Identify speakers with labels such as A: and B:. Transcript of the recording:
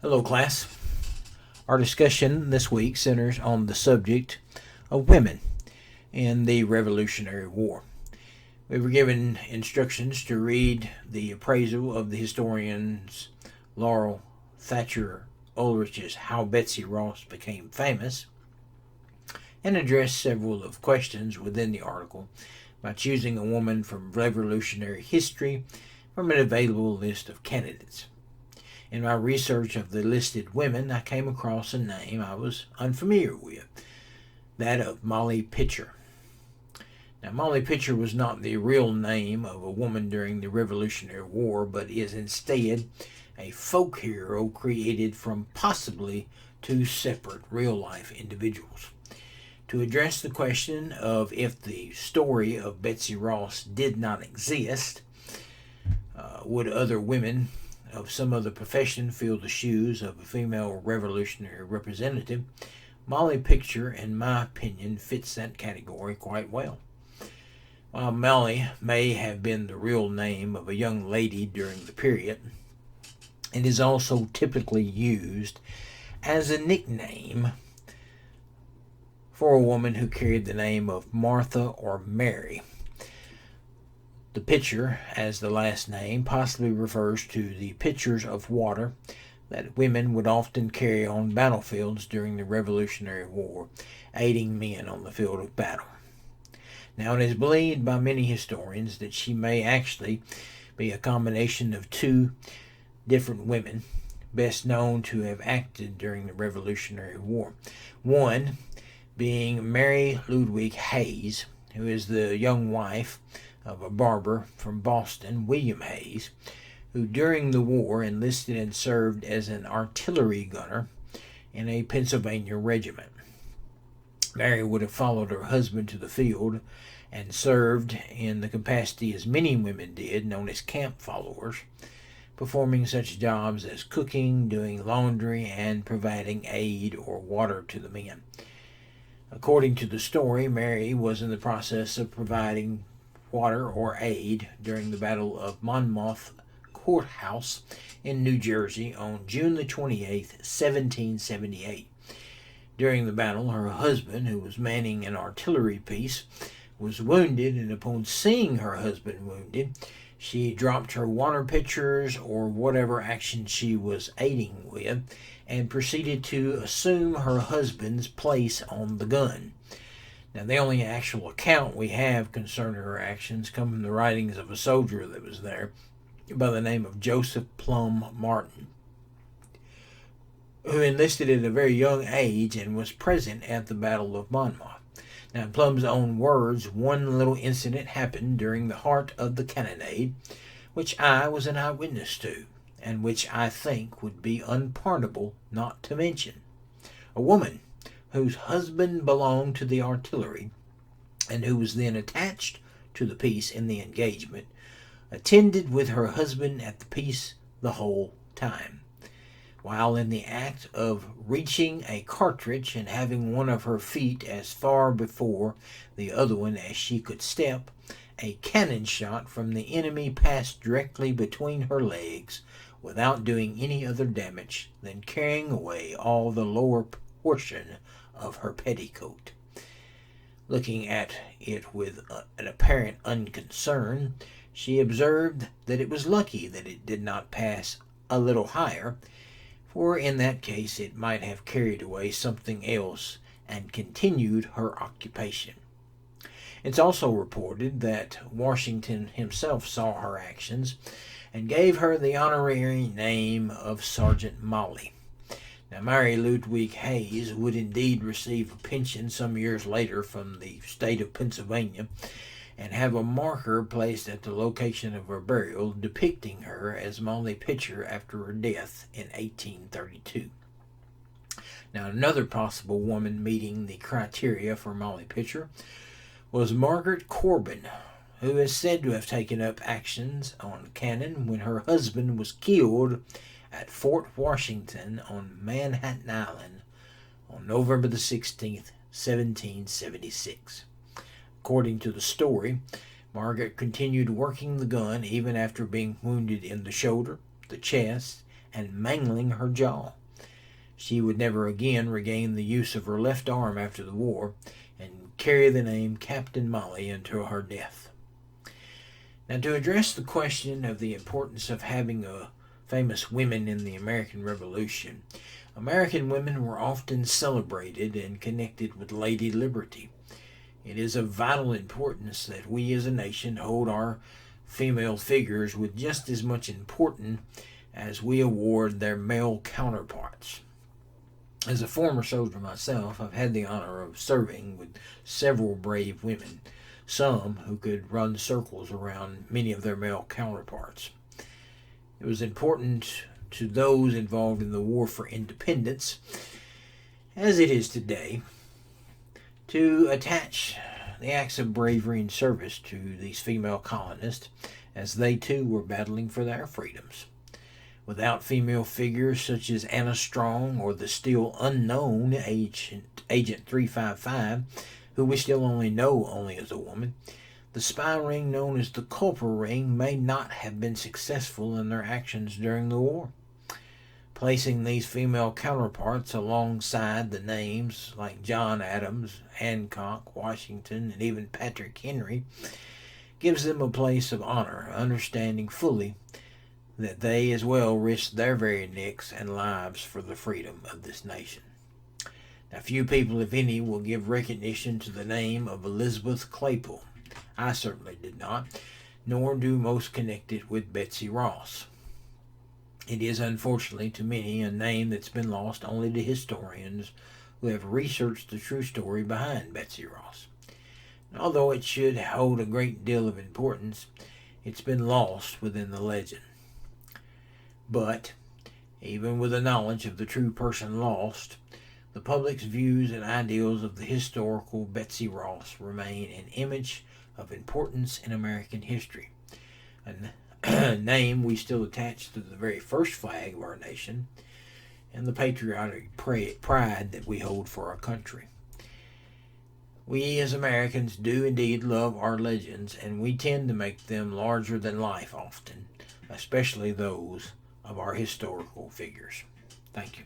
A: Hello, class. Our discussion this week centers on the subject of women in the Revolutionary War. We were given instructions to read the appraisal of the historians Laurel Thatcher Ulrich's How Betsy Ross Became Famous and address several of questions within the article by choosing a woman from Revolutionary history from an available list of candidates. In my research of the listed women, I came across a name I was unfamiliar with, that of Molly Pitcher. Now, Molly Pitcher was not the real name of a woman during the Revolutionary War, but is instead a folk hero created from possibly two separate real-life individuals. To address the question of if the story of Betsy Ross did not exist, would other women of some other profession fill the shoes of a female revolutionary representative, Molly Pitcher, in my opinion, fits that category quite well. While Molly may have been the real name of a young lady during the period, it is also typically used as a nickname for a woman who carried the name of Martha or Mary. The pitcher, as the last name, possibly refers to the pitchers of water that women would often carry on battlefields during the Revolutionary War, aiding men on the field of battle. Now, it is believed by many historians that she may actually be a combination of two different women, best known to have acted during the Revolutionary War. One being Mary Ludwig Hayes, who is the young wife of a barber from Boston, William Hayes, who during the war enlisted and served as an artillery gunner in a Pennsylvania regiment. Mary would have followed her husband to the field and served in the capacity as many women did, known as camp followers, performing such jobs as cooking, doing laundry, and providing aid or water to the men. According to the story, Mary was in the process of providing water or aid during the Battle of Monmouth Courthouse in New Jersey on June the 28th, 1778. During the battle, her husband, who was manning an artillery piece, was wounded, and upon seeing her husband wounded, she dropped her water pitchers or whatever action she was aiding with and proceeded to assume her husband's place on the gun. Now, the only actual account we have concerning her actions come from the writings of a soldier that was there by the name of Joseph Plum Martin, who enlisted at a very young age and was present at the Battle of Monmouth. Now, in Plum's own words, one little incident happened during the heart of the cannonade, which I was an eyewitness to, and which I think would be unpardonable not to mention. A woman whose husband belonged to the artillery, and who was then attached to the piece in the engagement, attended with her husband at the piece the whole time. While in the act of reaching a cartridge and having one of her feet as far before the other one as she could step, a cannon shot from the enemy passed directly between her legs without doing any other damage than carrying away all the lower portion of her petticoat. Looking at it with an apparent unconcern, she observed that it was lucky that it did not pass a little higher, for in that case it might have carried away something else and continued her occupation. It's also reported that Washington himself saw her actions and gave her the honorary name of Sergeant Molly. Now, Mary Ludwig Hayes would indeed receive a pension some years later from the state of Pennsylvania and have a marker placed at the location of her burial depicting her as Molly Pitcher after her death in 1832. Now, another possible woman meeting the criteria for Molly Pitcher was Margaret Corbin, who is said to have taken up actions on cannon when her husband was killed at Fort Washington on Manhattan Island on November the 16th, 1776. According to the story, Margaret continued working the gun even after being wounded in the shoulder, the chest, and mangling her jaw. She would never again regain the use of her left arm after the war and carry the name Captain Molly until her death. Now, to address the question of the importance of having famous women in the American Revolution, American women were often celebrated and connected with Lady Liberty. It is of vital importance that we as a nation hold our female figures with just as much importance as we award their male counterparts. As a former soldier myself, I've had the honor of serving with several brave women, some who could run circles around many of their male counterparts. It was important to those involved in the war for independence, as it is today, to attach the acts of bravery and service to these female colonists as they too were battling for their freedoms. Without female figures such as Anna Strong or the still unknown Agent 355, who we still only know as a woman, the spy ring known as the Culper Ring may not have been successful in their actions during the war. Placing these female counterparts alongside the names like John Adams, Hancock, Washington, and even Patrick Henry gives them a place of honor, understanding fully that they as well risked their very necks and lives for the freedom of this nation. Now, few people, if any, will give recognition to the name of Elizabeth Claypool. I certainly did not, nor do most connect it with Betsy Ross. It is, unfortunately, to many, a name that's been lost only to historians who have researched the true story behind Betsy Ross. And although it should hold a great deal of importance, it's been lost within the legend. But, even with the knowledge of the true person lost, the public's views and ideals of the historical Betsy Ross remain an image of importance in American history, a name we still attach to the very first flag of our nation, and the patriotic pride that we hold for our country. We as Americans do indeed love our legends, and we tend to make them larger than life often, especially those of our historical figures. Thank you.